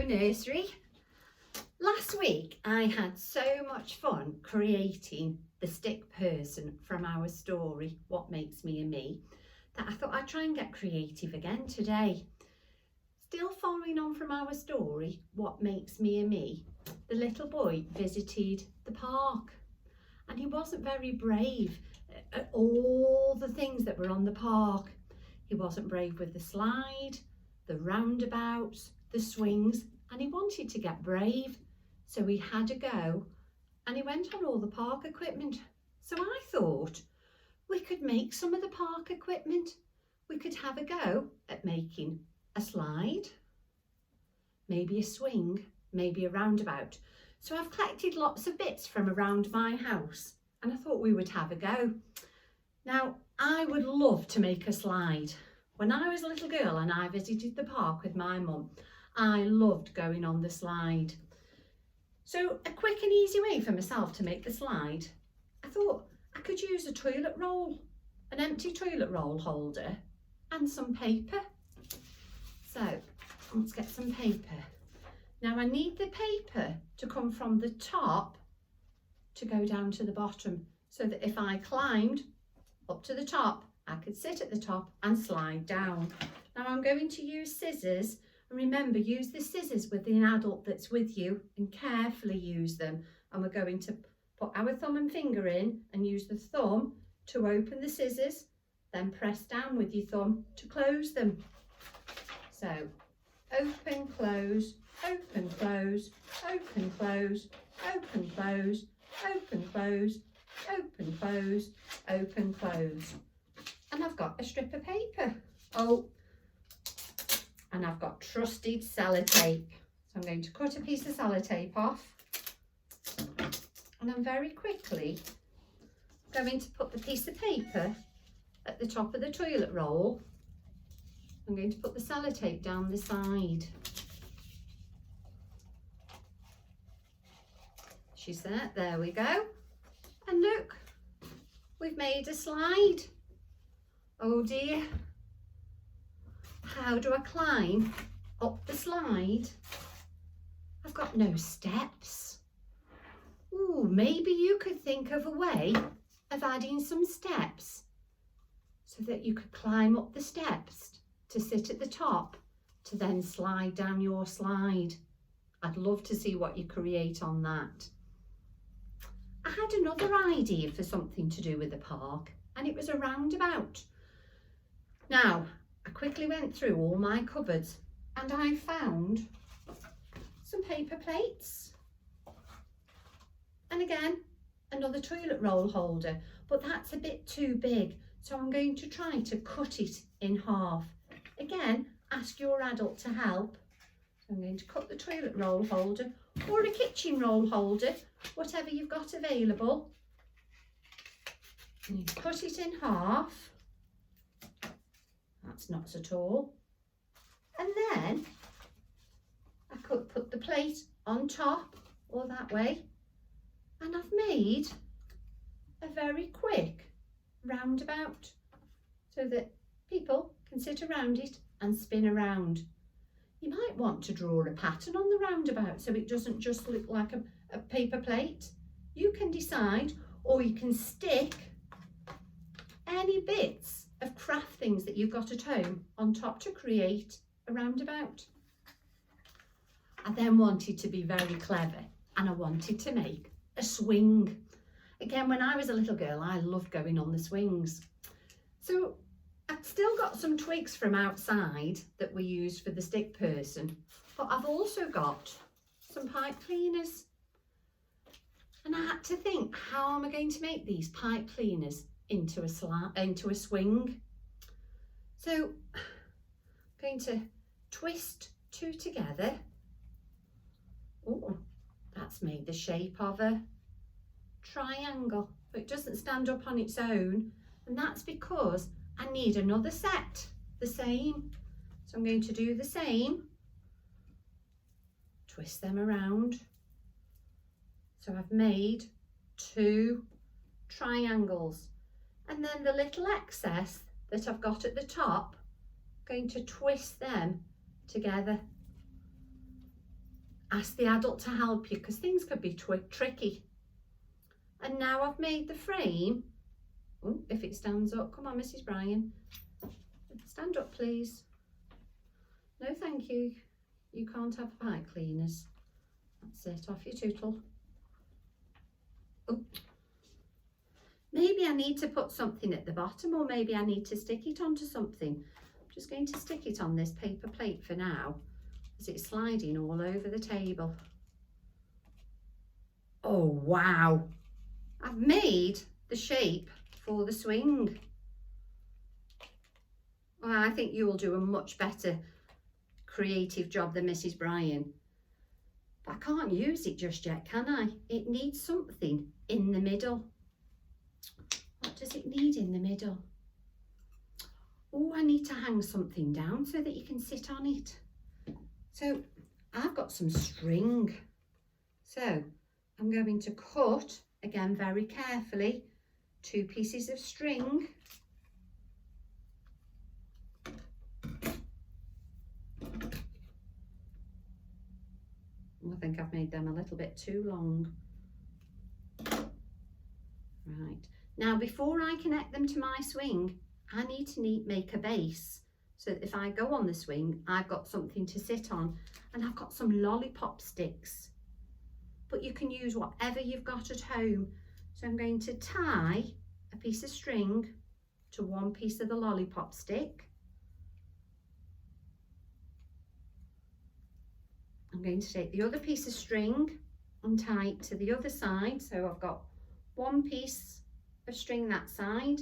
Nursery. Last week I had so much fun creating the stick person from our story, What Makes Me a Me, that I thought I'd try and get creative again today. Still following on from our story, What Makes Me a Me, the little boy visited the park and he wasn't very brave at all the things that were on the park. He wasn't brave with the slide, the roundabouts, the swings, and he wanted to get brave. So he had a go and he went on all the park equipment. So I thought we could make some of the park equipment. We could have a go at making a slide, maybe a swing, maybe a roundabout. So I've collected lots of bits from around my house and I thought we would have a go. Now, I would love to make a slide. When I was a little girl and I visited the park with my mum, I loved going on the slide. So a quick and easy way for myself to make the slide, I thought I could use a toilet roll, an empty toilet roll holder and some paper. So let's get some paper. Now I need the paper to come from the top to go down to the bottom so that if I climbed up to the top, I could sit at the top and slide down. Now I'm going to use scissors. And remember, use the scissors with the adult that's with you and carefully use them. And we're going to put our thumb and finger in and use the thumb to open the scissors, then press down with your thumb to close them. So open, close, open, close, open, close, open, close, open, close, open, close, open, close. And I've got a strip of paper. And I've got trusted sellotape. So I'm going to cut a piece of sellotape off and I'm very quickly going to put the piece of paper at the top of the toilet roll. I'm going to put the sellotape down the side. She's there we go. And look, we've made a slide. Oh dear. How do I climb up the slide? I've got no steps. Ooh, maybe you could think of a way of adding some steps so that you could climb up the steps to sit at the top to then slide down your slide. I'd love to see what you create on that. I had another idea for something to do with the park and it was a roundabout. Now, I quickly went through all my cupboards and I found some paper plates and again another toilet roll holder, but that's a bit too big, so I'm going to try to cut it in half. Again, ask your adult to help. So I'm going to cut the toilet roll holder or a kitchen roll holder, whatever you've got available, and you cut it in half. That's not at all. And then I could put the plate on top or that way. And I've made a very quick roundabout so that people can sit around it and spin around. You might want to draw a pattern on the roundabout so it doesn't just look like a paper plate. You can decide, or you can stick any bits of craft things that you've got at home on top to create a roundabout. I then wanted to be very clever and I wanted to make a swing. Again, when I was a little girl, I loved going on the swings. So I've still got some twigs from outside that we used for the stick person, but I've also got some pipe cleaners. And I had to think, how am I going to make these pipe cleaners into a swing? So I'm going to twist two together. Oh, that's made the shape of a triangle, but it doesn't stand up on its own, and that's because I need another set, the same. So I'm going to do the same, twist them around. So I've made two triangles. And then the little excess that I've got at the top, I'm going to twist them together. ask the adult to help you because things could be tricky. And now I've made the frame. Oh, if it stands up, come on, Mrs. Bryan. Stand up, please. No, thank you. You can't have pipe cleaners. That's it, off you tootle. Oh. Maybe I need to put something at the bottom, or maybe I need to stick it onto something. I'm just going to stick it on this paper plate for now, as it's sliding all over the table. Oh, wow. I've made the shape for the swing. Well, I think you will do a much better creative job than Mrs. Bryan. But I can't use it just yet, can I? It needs something in the middle. What does it need in the middle? Oh, I need to hang something down so that you can sit on it. So I've got some string. So I'm going to cut, again very carefully, 2 pieces of string. I think I've made them a little bit too long. Right, now before I connect them to my swing, I need to make a base so that if I go on the swing, I've got something to sit on, and I've got some lollipop sticks, but you can use whatever you've got at home. So I'm going to tie a piece of string to one piece of the lollipop stick. I'm going to take the other piece of string and tie it to the other side. So I've got one piece of string that side,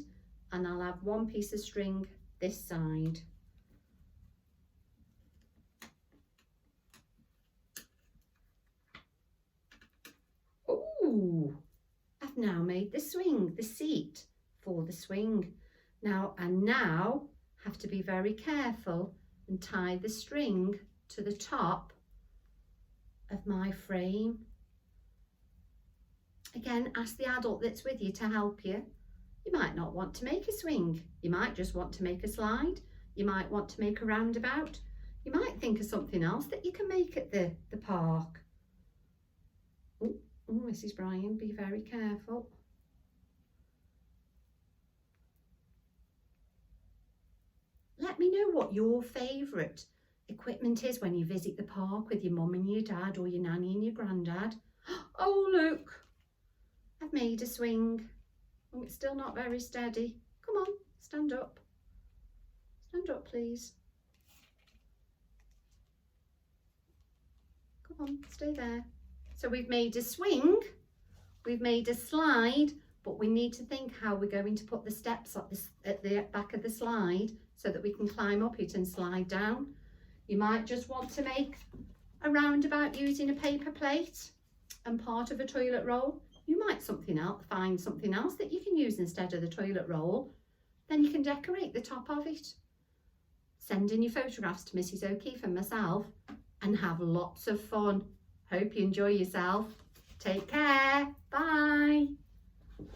and I'll have one piece of string this side. Oh, I've now made the swing, the seat for the swing. Now I have to be very careful and tie the string to the top of my frame. Again, ask the adult that's with you to help you. You might not want to make a swing. You might just want to make a slide. You might want to make a roundabout. You might think of something else that you can make at the park. Oh, Mrs. Bryan, be very careful. Let me know what your favourite equipment is when you visit the park with your mum and your dad, or your nanny and your granddad. Oh, look, I've made a swing. Oh, it's still not very steady. Come on, stand up. Stand up, please. Come on, stay there. So we've made a swing, we've made a slide, but we need to think how we're going to put the steps at the back of the slide so that we can climb up it and slide down. You might just want to make a roundabout using a paper plate and part of a toilet roll. You might find something else that you can use instead of the toilet roll. Then you can decorate the top of it. Send in your photographs to Mrs. O'Keefe and myself and have lots of fun. Hope you enjoy yourself. Take care. Bye.